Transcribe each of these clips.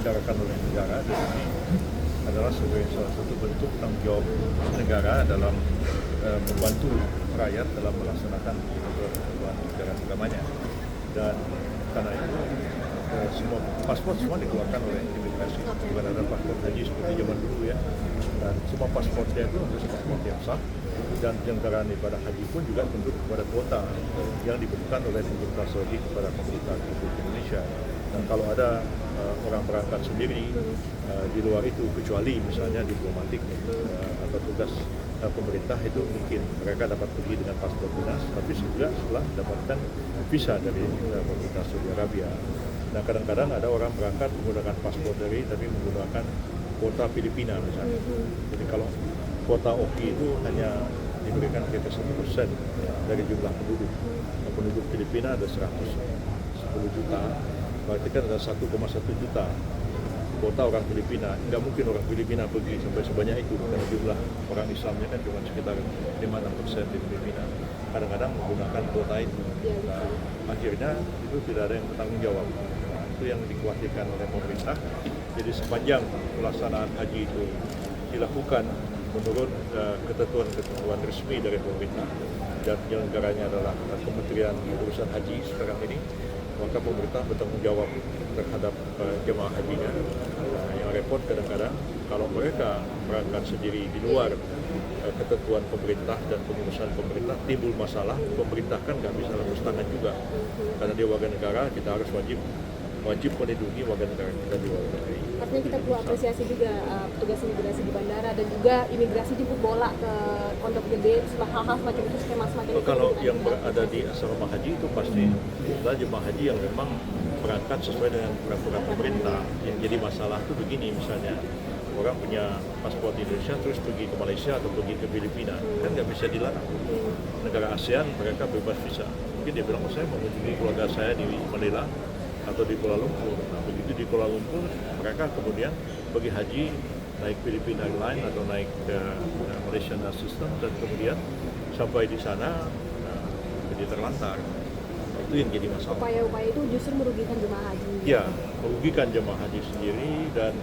diselenggarakan oleh negara di sini adalah sebagai salah satu bentuk tanggung jawab negara dalam membantu rakyat dalam melaksanakan kebutuhan negara agamanya. Dan karena itu semua paspor semua dikeluarkan oleh imigrasi, bukan ada paspor haji seperti zaman dulu ya. Dan semua paspornya itu harus paspor yang sah, dan penyelenggaraan ibadah haji pun juga tunduk kepada kuota yang diberikan oleh pemerintah Saudi kepada pemerintah Republik Indonesia. Dan kalau ada orang berangkat sendiri di luar itu, kecuali misalnya diplomatik atau tugas pemerintah, itu mungkin mereka dapat pergi dengan paspor dinas, tapi juga setelah mendapatkan visa dari pemerintah Saudi Arabia. Nah, kadang-kadang ada orang berangkat menggunakan paspor dari tapi menggunakan kuota Filipina misalnya. Jadi kalau kuota OKI itu hanya diberikan sekitar 1% dari jumlah penduduk. Nah, penduduk Filipina ada 110 juta, berarti kan ada 1,1 juta kuota orang Filipina. Nggak mungkin orang Filipina pergi sampai sebanyak itu, karena jumlah orang Islamnya kan cuma sekitar 5-6% di Filipina. Kadang-kadang menggunakan kuota itu. Nah, akhirnya itu tidak ada yang bertanggung jawab. Nah, itu yang dikhawatirkan oleh pemerintah. Jadi sepanjang pelaksanaan haji itu dilakukan menurut ketentuan resmi dari pemerintah, dan penyelenggaranya adalah Kementerian Urusan Haji sekarang ini, maka pemerintah bertanggung jawab terhadap jemaah hajinya. Yang repot kadang-kadang kalau mereka berangkat sendiri di luar ketentuan pemerintah dan pengurusan pemerintah, timbul masalah. Pemerintah kan nggak bisa lepas tangan juga, karena dia warga negara, kita harus wajib melindungi warga negara kita di luar negeri. Artinya kita perlu apresiasi juga petugas imigrasi di bandara, dan juga imigrasi jemput bola ke Pondok Gede, hal-hal semacam itu, skema semacam itu. Kalau yang berada di asrama haji itu pasti adalah jemaah haji yang memang berangkat sesuai dengan peraturan pemerintah. Yang jadi masalah itu begini, misalnya orang punya paspor di Indonesia terus pergi ke Malaysia atau pergi ke Filipina, kan nggak bisa dilarang. Negara ASEAN mereka bebas visa. Mungkin dia bilang, saya mau mengunjungi keluarga saya di Manila atau di Kuala Lumpur. Nah, begitu di Kuala Lumpur, mereka kemudian pergi haji naik Filipina Airlines atau naik Malaysian System, dan kemudian sampai di sana jadi terlantar. Itu yang jadi masalah. Upaya-upaya itu justru merugikan jemaah haji. Ya, merugikan jemaah haji sendiri. Dan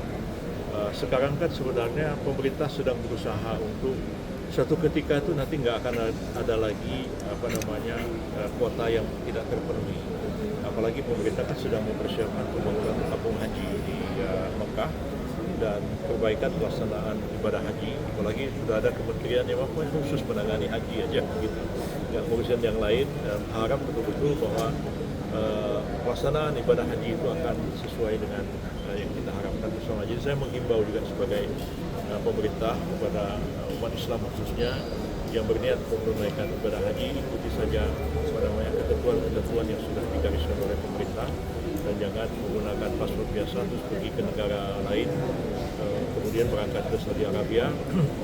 sekarang kan sebenarnya pemerintah sedang berusaha untuk suatu ketika itu nanti nggak akan ada lagi kuota yang tidak terpenuhi. Apalagi pemerintah kan sedang mempersiapkan pembangunan kampung haji di Mekah dan perbaikan pelaksanaan ibadah haji. Apalagi sudah ada kementerian yang khusus menangani haji aja gitu. Nggak urusan yang lain. Harap betul-betul bahwa pelaksanaan ibadah haji itu akan sesuai dengan yang kita harapkan bersama. Jadi saya menghimbau juga sebagai pemerintah kepada umat Islam khususnya yang berniat menunaikan ibadah haji, ikuti saja ketentuan yang sudah digariskan oleh pemerintah, dan jangan menggunakan paspor biasa terus pergi ke negara lain, kemudian berangkat ke Saudi Arabia.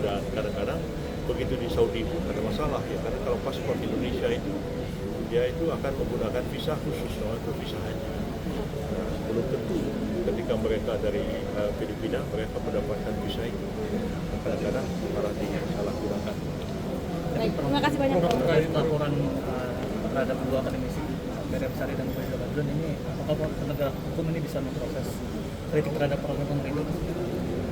Dan kadang-kadang begitu di Saudi pun ada masalah ya, karena kalau paspor Indonesia itu dia itu akan menggunakan visa khusus, itu visa haji. Nah, belum tentu ketika mereka dari Filipina mereka mendapatkan visa itu. Kadang-kadang malah disalahgunakan. Baik, terima kasih banyak. Terkait laporan terhadap dua akademisi, Meriam Sari dan Faisal Badrun, ini apakah penegak hukum ini bisa memproses kritik terhadap pemerintah itu?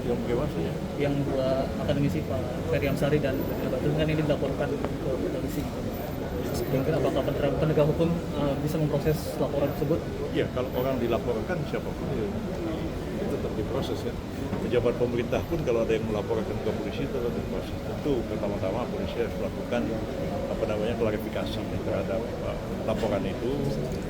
Yang bagaimana ya? Yang dua akademisi, Pak Meriam Sari dan Faisal Badrun, kan ini dilaporkan ke polisi. Mungkin apakah penegak hukum bisa memproses laporan tersebut? Ya, kalau orang dilaporkan siapapun itu tetap diproses ya. Pejabat pemerintah pun kalau ada yang melaporkan ke polisi itu tetap diproses. Tentu pertama-tama polisi harus melakukan klarifikasi terhadap laporan itu.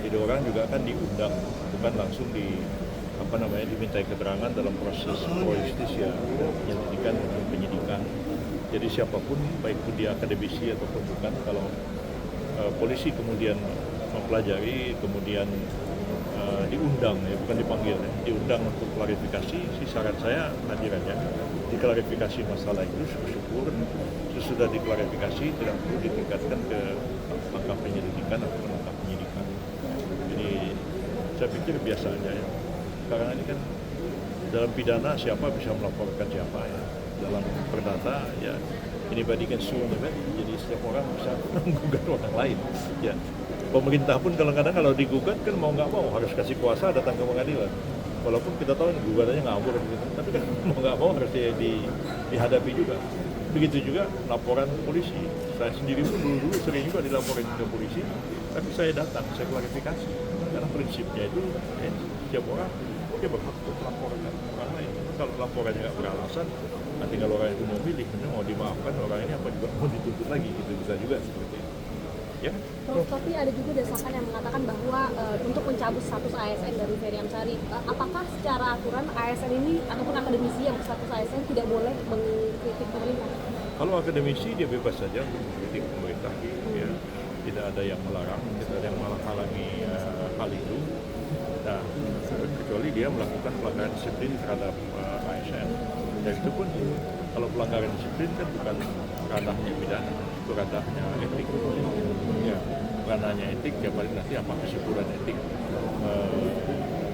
Jadi orang juga akan diundang, bukan langsung dimintai keterangan dalam proses pro-justisia, penyelidikan maupun penyidikan. Jadi siapapun, baik pun dia akademisi ataupun bukan, kalau polisi kemudian mempelajari, kemudian diundang, ya bukan dipanggil, ya, diundang untuk klarifikasi, saran saya hadir aja, diklarifikasi masalah itu, syukur sesudah diklarifikasi tidak perlu ditingkatkan ke langkah penyelidikan atau langkah penyidikan. Jadi saya pikir biasa aja ya. Sekarang ini kan dalam pidana siapa bisa melaporkan siapa ya. Dalam perdata ya anybody can sue anybody. Jadi setiap orang bisa menggugat orang lain. Ya. Pemerintah pun kadang-kadang kalau digugat kan mau nggak mau harus kasih kuasa datang ke pengadilan. walaupun kita tahu gugatannya ngawur gitu, tapi kan mau nggak mau harus dihadapi juga. Begitu juga laporan polisi. Saya sendiri pun dulu sering juga dilaporin ke polisi, tapi saya datang, saya klarifikasi. Karena prinsipnya itu setiap orang dia berhak untuk melaporkan orang lain. Kalau laporannya nggak beralasan, nanti kalau orang itu mau milih, mau dimaafkan orang ini apa juga mau dituntut lagi, gitu bisa juga seperti itu. Ya. Prof, tapi ada juga desakan yang mengatakan bahwa untuk mencabut status ASN dari Ferry Amsari, apakah secara aturan ASN ini ataupun akademisi yang berstatus ASN tidak boleh mengkritik pemerintah? Kalau akademisi dia bebas saja untuk mengkritik pemerintah, ya. Tidak ada yang melarang, tidak ada yang menghalangi hal itu. Nah, kecuali dia melakukan pelanggaran disiplin terhadap ASN. Dan itu pun kalau pelanggaran disiplin kan bukan ranahnya pidana, itu ranahnya etik. Ya, ranahnya etik ya paling nanti apa kesimpulan etik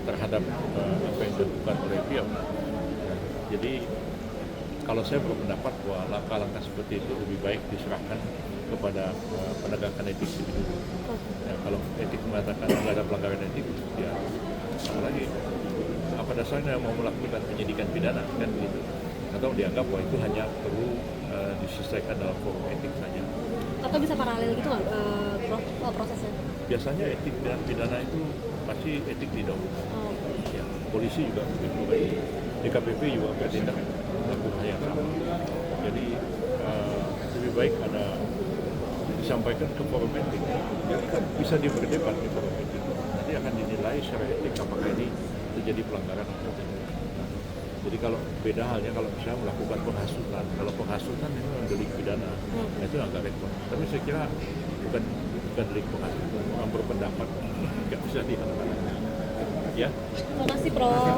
terhadap apa yang dilakukan oleh pihak. Jadi kalau saya berpendapat bahwa langkah-langkah seperti itu lebih baik diserahkan kepada penegakan etik itu. Ya, kalau etik mengatakan tidak ada pelanggaran etik, ya apalagi apa dasarnya mau melakukan penyidikan pidana kan gitu? Atau dianggap bahwa itu hanya perlu diselesaikan dalam forum etik saja. Atau bisa paralel gitu nggak prosesnya? Biasanya etik dan pidana itu pasti etik didahulukan. Ya, polisi juga begitu, DKPP juga bertindak melakukan yang sama. Jadi lebih baik ada disampaikan ke forum etik. Ya, kan bisa berdebat di forum etik. Nanti akan dinilai secara etik apakah ini terjadi pelanggaran atau tidak. Jadi kalau beda halnya kalau misalnya melakukan penghasutan, kalau penghasutan itu delik pidana, itu agak repot. Tapi saya kira bukan delik penghasutan, orang berpendapat nggak bisa dihalalkan. Ya. Terima kasih, Prof.